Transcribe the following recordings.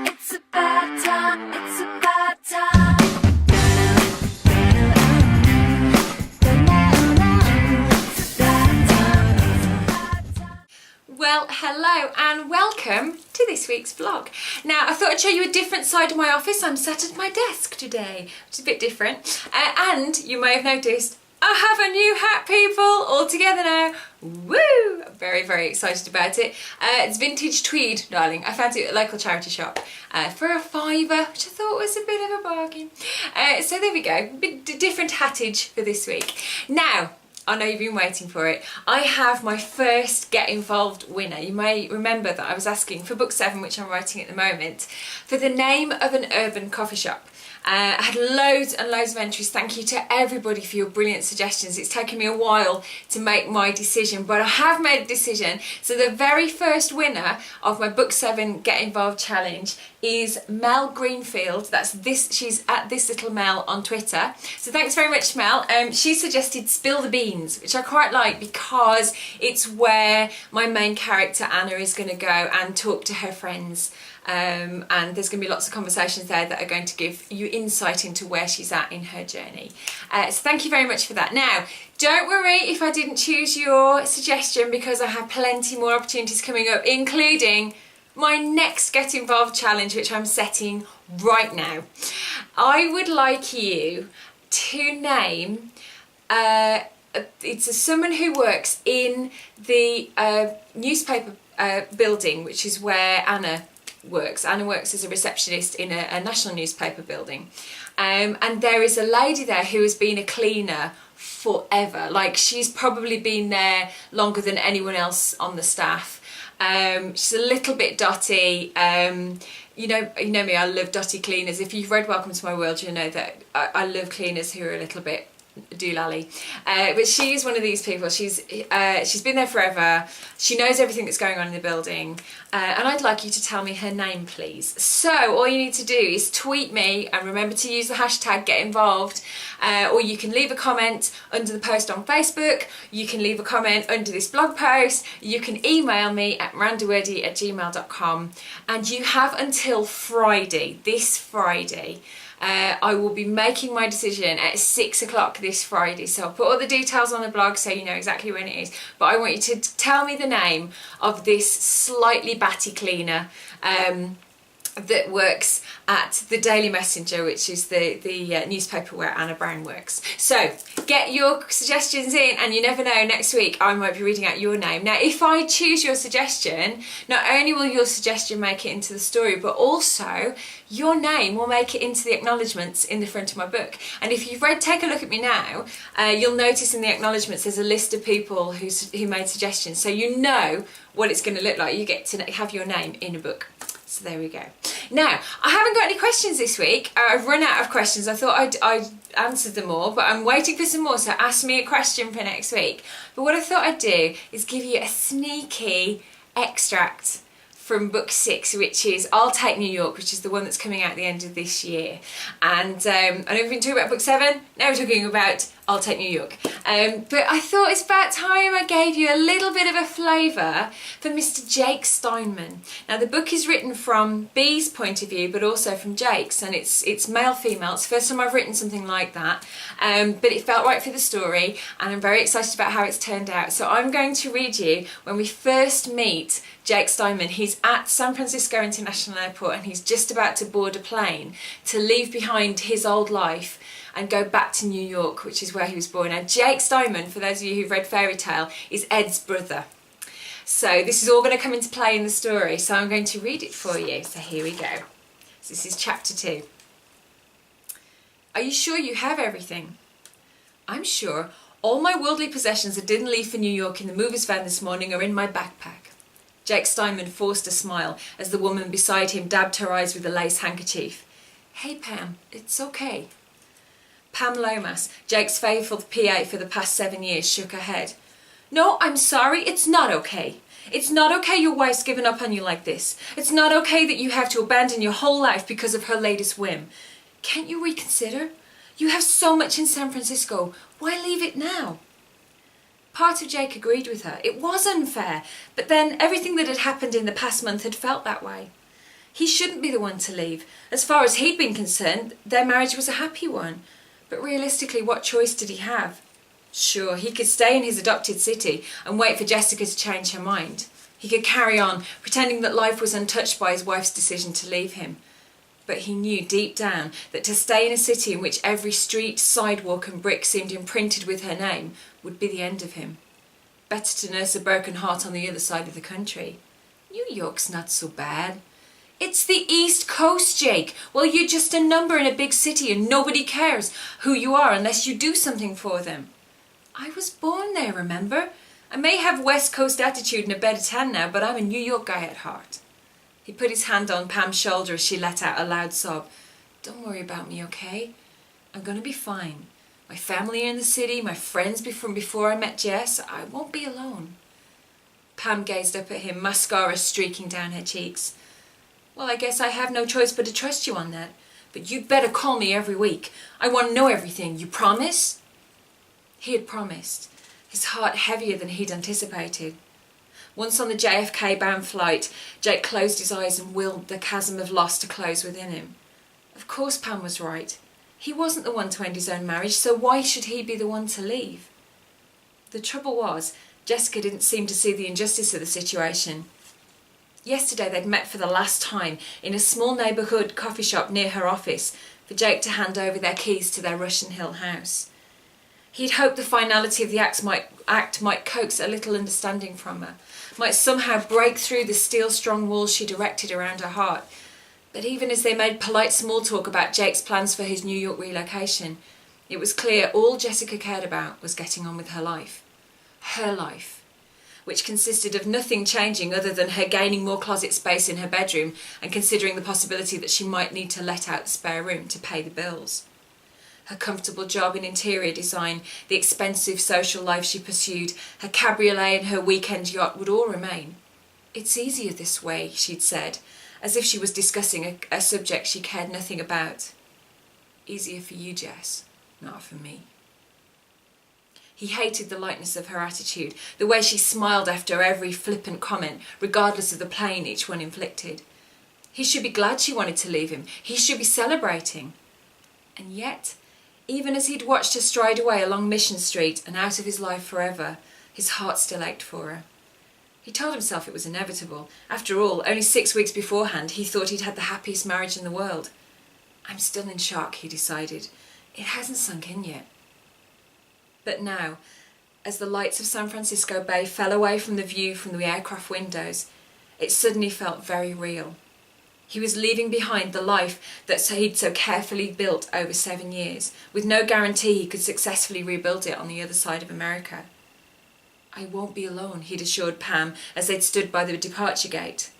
It's about time, it's about time. Well, hello and welcome to this week's vlog. Now, I thought I'd show you a different side of my office. I'm sat at my desk today, which is a bit different. And you may have noticed, I have a new hat, people, all together now. Woo! I'm very, very excited about it. It's vintage tweed, darling. I found it at a local charity shop for a £5, which I thought was a bit of a bargain. So there we go, a bit different hattage for this week. Now, I know you've been waiting for it. I have my first Get Involved winner. You may remember that I was asking for book 7, which I'm writing at the moment, for the name of an urban coffee shop. I had loads and loads of entries. Thank you to everybody for your brilliant suggestions. It's taken me a while to make my decision, but I have made a decision. So the very first winner of my book 7 Get Involved challenge is Mel Greenfield. She's at This Little Mel on Twitter. So thanks very much, Mel. She suggested Spill the Beans, which I quite like because it's where my main character Anna is going to go and talk to her friends. And there's going to be lots of conversations there that are going to give you insight into where she's at in her journey. So thank you very much for that. Now, don't worry if I didn't choose your suggestion, because I have plenty more opportunities coming up, including my next Get Involved challenge, which I'm setting right now. I would like you to name, it's someone who works in the newspaper building, which is where Anna works. Anna works as a receptionist in a national newspaper building, and there is a lady there who has been a cleaner forever. Like, she's probably been there longer than anyone else on the staff. She's a little bit dotty. You know me, I love dotty cleaners. If you've read Welcome to My World, you'll know that I love cleaners who are a little bit doolally. But she's one of these people. She's been there forever. She knows everything that's going on in the building, and I'd like you to tell me her name, please. So all you need to do is tweet me, and remember to use the hashtag Get Involved, or you can leave a comment under the post on Facebook, you can leave a comment under this blog post, you can email me at mirandawordy@gmail.com, and you have until Friday, this Friday. I will be making my decision at 6 o'clock this Friday, so I'll put all the details on the blog so you know exactly when it is. But I want you to tell me the name of this slightly batty cleaner that works at the Daily Messenger, which is the newspaper where Anna Brown works. So get your suggestions in, and you never know, next week I might be reading out your name. Now, if I choose your suggestion, not only will your suggestion make it into the story, but also your name will make it into the acknowledgements in the front of my book. And if you've read, take a look at me now, you'll notice in the acknowledgements there's a list of people who made suggestions, so you know what it's going to look like. You get to have your name in a book. So there we go. Now, I haven't got any questions this week. I've run out of questions. I thought I'd answered them all, but I'm waiting for some more, so ask me a question for next week. But what I thought I'd do is give you a sneaky extract from book 6, which is I'll Take New York, which is the one that's coming out at the end of this year. And I know we've been talking about book 7, now we're talking about I'll Take New York. But I thought it's about time I gave you a little bit of a flavour for Mr. Jake Steinman. Now, the book is written from Bee's point of view, but also from Jake's, and it's male-female. It's the first time I've written something like that, but it felt right for the story, and I'm very excited about how it's turned out. So I'm going to read you when we first meet Jake Steinman. He's at San Francisco International Airport, and he's just about to board a plane to leave behind his old life and go back to New York, which is where he was born. Now, Jake Steinman, for those of you who've read Fairy Tale, is Ed's brother. So this is all going to come into play in the story, so I'm going to read it for you. So here we go. So this is chapter 2. Are you sure you have everything? I'm sure. All my worldly possessions I didn't leave for New York in the movers van this morning are in my backpack. Jake Steinman forced a smile as the woman beside him dabbed her eyes with a lace handkerchief. Hey Pam, it's okay. Pam Lomas, Jake's faithful PA for the past 7 years, shook her head. No, I'm sorry, it's not okay. It's not okay your wife's given up on you like this. It's not okay that you have to abandon your whole life because of her latest whim. Can't you reconsider? You have so much in San Francisco. Why leave it now? Part of Jake agreed with her. It was unfair, but then everything that had happened in the past month had felt that way. He shouldn't be the one to leave. As far as he'd been concerned, their marriage was a happy one. But realistically, what choice did he have? Sure, he could stay in his adopted city and wait for Jessica to change her mind. He could carry on, pretending that life was untouched by his wife's decision to leave him. But he knew deep down that to stay in a city in which every street, sidewalk and brick seemed imprinted with her name would be the end of him. Better to nurse a broken heart on the other side of the country. New York's not so bad. It's the East Coast, Jake. Well, you're just a number in a big city and nobody cares who you are unless you do something for them. I was born there, remember? I may have West Coast attitude and a bed of tan now, but I'm a New York guy at heart. He put his hand on Pam's shoulder as she let out a loud sob. Don't worry about me, okay? I'm going to be fine. My family are in the city, my friends from before I met Jess. I won't be alone. Pam gazed up at him, mascara streaking down her cheeks. Well, I guess I have no choice but to trust you on that. But you'd better call me every week. I want to know everything. You promise? He had promised, his heart heavier than he'd anticipated. Once on the JFK-bound flight, Jake closed his eyes and willed the chasm of loss to close within him. Of course Pam was right. He wasn't the one to end his own marriage, so why should he be the one to leave? The trouble was, Jessica didn't seem to see the injustice of the situation. Yesterday they'd met for the last time in a small neighbourhood coffee shop near her office for Jake to hand over their keys to their Russian Hill house. He'd hoped the finality of the act might coax a little understanding from her, might somehow break through the steel-strong walls she'd erected around her heart. But even as they made polite small talk about Jake's plans for his New York relocation, it was clear all Jessica cared about was getting on with her life. Her life, which consisted of nothing changing other than her gaining more closet space in her bedroom and considering the possibility that she might need to let out the spare room to pay the bills. Her comfortable job in interior design, the expensive social life she pursued, her cabriolet and her weekend yacht would all remain. It's easier this way, she'd said, as if she was discussing a subject she cared nothing about. Easier for you, Jess, not for me. He hated the lightness of her attitude, the way she smiled after every flippant comment, regardless of the pain each one inflicted. He should be glad she wanted to leave him. He should be celebrating. And yet, even as he'd watched her stride away along Mission Street and out of his life forever, his heart still ached for her. He told himself it was inevitable. After all, only 6 weeks beforehand, he thought he'd had the happiest marriage in the world. I'm still in shock, he decided. It hasn't sunk in yet. But now, as the lights of San Francisco Bay fell away from the view from the aircraft windows, it suddenly felt very real. He was leaving behind the life that he'd so carefully built over 7 years, with no guarantee he could successfully rebuild it on the other side of America. I won't be alone, he'd assured Pam as they'd stood by the departure gate.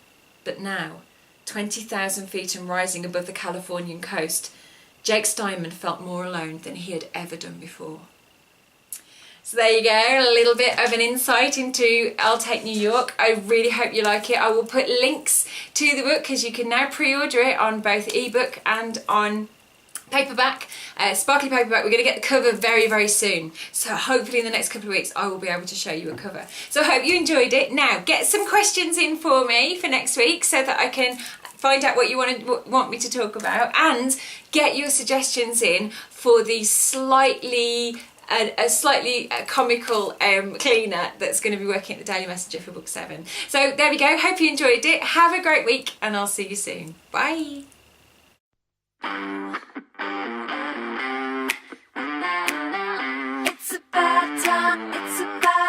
But now, 20,000 feet and rising above the Californian coast, Jake Steinman felt more alone than he had ever done before. So there you go, a little bit of an insight into I'll Take New York. I really hope you like it. I will put links to the book because you can now pre-order it on both ebook and on paperback, sparkly paperback. We're going to get the cover very, very soon. So hopefully in the next couple of weeks I will be able to show you a cover. So I hope you enjoyed it. Now get some questions in for me for next week so that I can find out what you want me to talk about, and get your suggestions in for the slightly comical cleaner that's going to be working at the Daily Messenger for book 7. So there we go. Hope you enjoyed it. Have a great week and I'll see you soon. Bye. It's about time. It's about